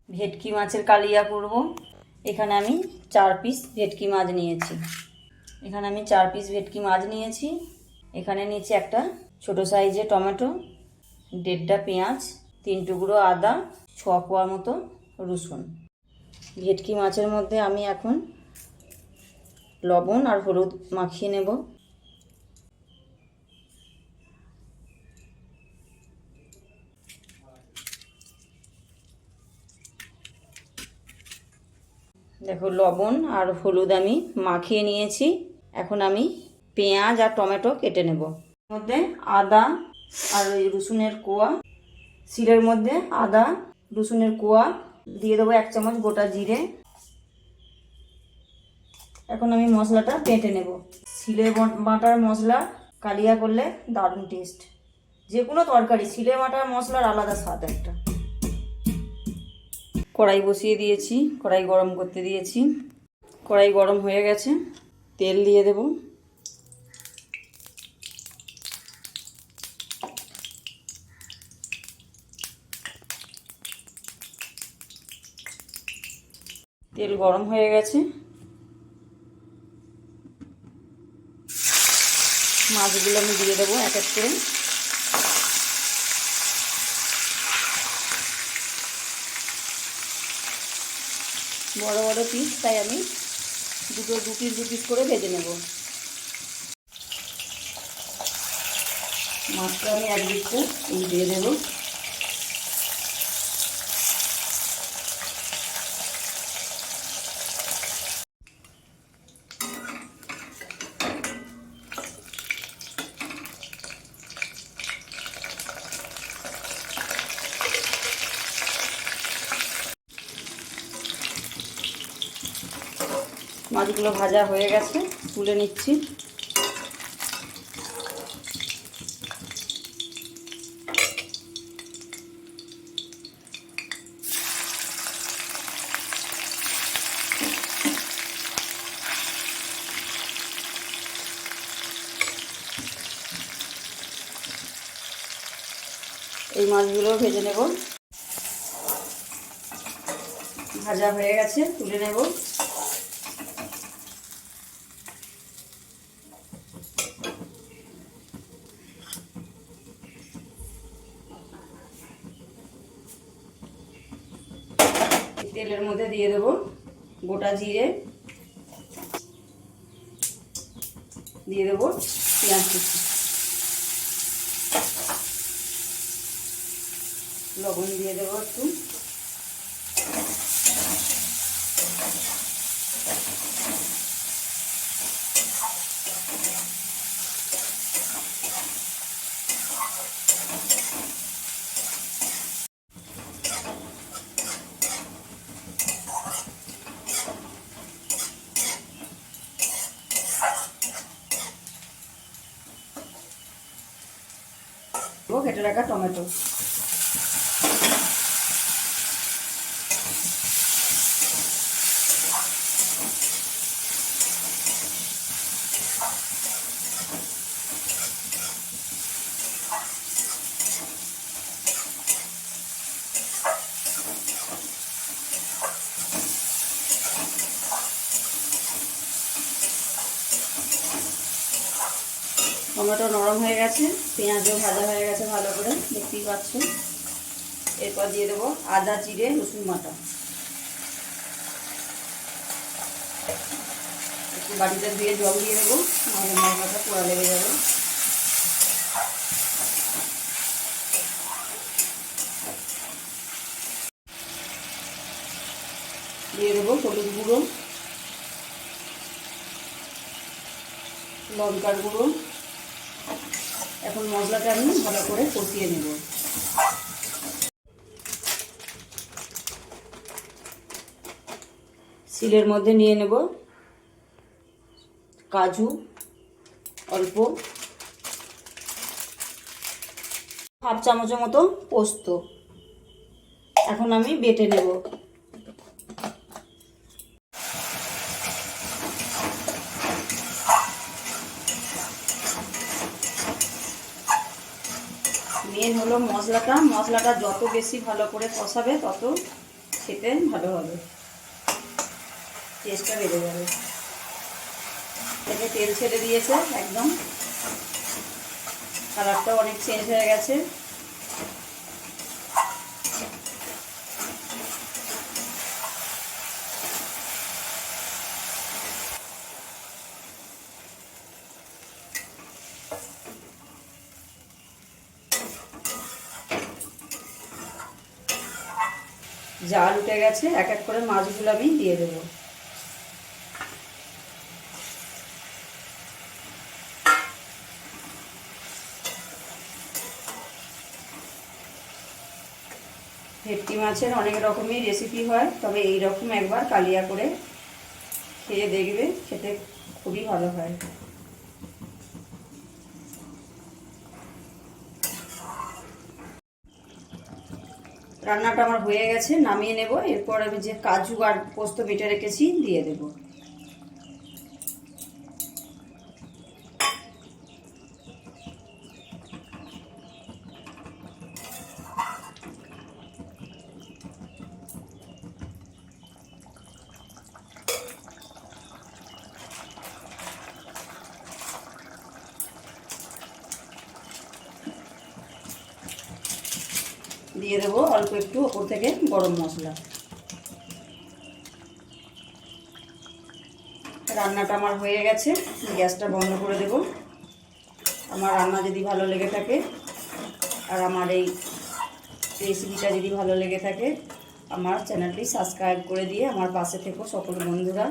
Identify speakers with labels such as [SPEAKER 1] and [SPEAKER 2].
[SPEAKER 1] ভেটকি মাছের কালিয়া করব। এখানে আমি 4 পিস ভেটকি মাছ নিয়েছি। এখানে নিয়েছি একটা ছোট সাইজের টমেটো, 1.5টা পেঁয়াজ, 3 টুকরো আদা, 6 কোয়া মতো রসুন। ভেটকি মাছের মধ্যে আমি এখন লবণ আর হলুদ মাখিয়ে নেব। দেখো, লবণ আর হলুদ আমি মাখিয়ে নিয়েছি। এখন আমি পেঁয়াজ আর টমেটো কেটে নেব। মধ্যে আদা আর ওই রসুনের কোয়া, শিলের মধ্যে আদা রসুনের কোয়া দিয়ে দেবো, 1 চামচ গোটা জিরে। এখন আমি মশলাটা বেটে নেব। শিলে বাটার মশলা কালিয়া করলে দারুণ টেস্ট। যে কোনো তরকারি শিলে বাটার মশলার আলাদা স্বাদ একটা। কড়াই বসিয়ে দিয়েছি, কড়াই গরম করতে দিয়েছি। কড়াই গরম হয়ে গেছে, তেল দিয়ে দেব। তেল গরম হয়ে গেছে, মাছগুলো আমি দিয়ে দেবো এক এক করে। বড় বড় পিস, তাই আমি দু পিস করে ভেজে নেব। মাছটা আমি একদিকে দিয়ে দেবো। মাছগুলো ভাজা হয়ে গেছে, তুলে নিচ্ছি। এই মাছগুলো ভেজে নেব। ভাজা হয়ে গেছে, তুলে নেব। তেলের মধ্যে দিয়ে দেব গোটা জিরে, দিয়ে দেব পেঁয়াজ কুচি, লবণ দিয়ে দেবো একটু। কেটে রাখা টমেটো, টমেটো নরম হয়ে গেছে, পেঁয়াজও ভাজা হয়ে গেছে ভালো করে, দেখতেই পাচ্ছ। এরপর দিয়ে দেবো আদা জিরে রসুন বাটা। একটু বাটিতে ধুয়ে জল দিয়ে দেবো, নাহলে মশলাটা পোড়া লেগে যাবে। দিয়ে দেবো হলুদ গুঁড়ো, লঙ্কার গুঁড়ো। এখন মশলাটা আমি ভালো করে কষিয়ে নেব। শিলের মধ্যে নিয়ে নেব কাজু অল্প, হাফ চামচের মতো পোস্ত। এখন আমি বেটে নেব। মেন হলো মশলাটা যত বেশি ভালো করে কষাবে তত খেতে ভালো হবে, টেস্টটা বেড়ে যাবে। থেকে তেল ছেড়ে দিয়েছে একদম, কালারটাও অনেক চেঞ্জ হয়ে গেছে। জাল উঠে গেছে, এক এক করে মাছগুলো আমি দিয়ে দেবো। ভেটকি মাছের অনেক রকমই রেসিপি হয়, তবে এই রকম একবার কালিয়া করে খেয়ে দেখবে, খেতে খুবই ভালো হয়। রান্নাটা আমার হয়ে গেছে, নামিয়ে নেব। এরপর আমি যে কাজু আর পোস্ত বেটে রেখেছি দিয়ে দেব। দিয়ে দেবো অল্প একটু ওপর থেকে গরম মশলা। রান্নাটা আমার হয়ে গেছে, গ্যাসটা বন্ধ করে দেব। আমার রান্না যদি ভালো লেগে থাকে আর আমার এই রেসিপিটা যদি ভালো লেগে থাকে, আমার চ্যানেলটি সাবস্ক্রাইব করে দিয়ে আমার পাশে থেকো সকল বন্ধুরা।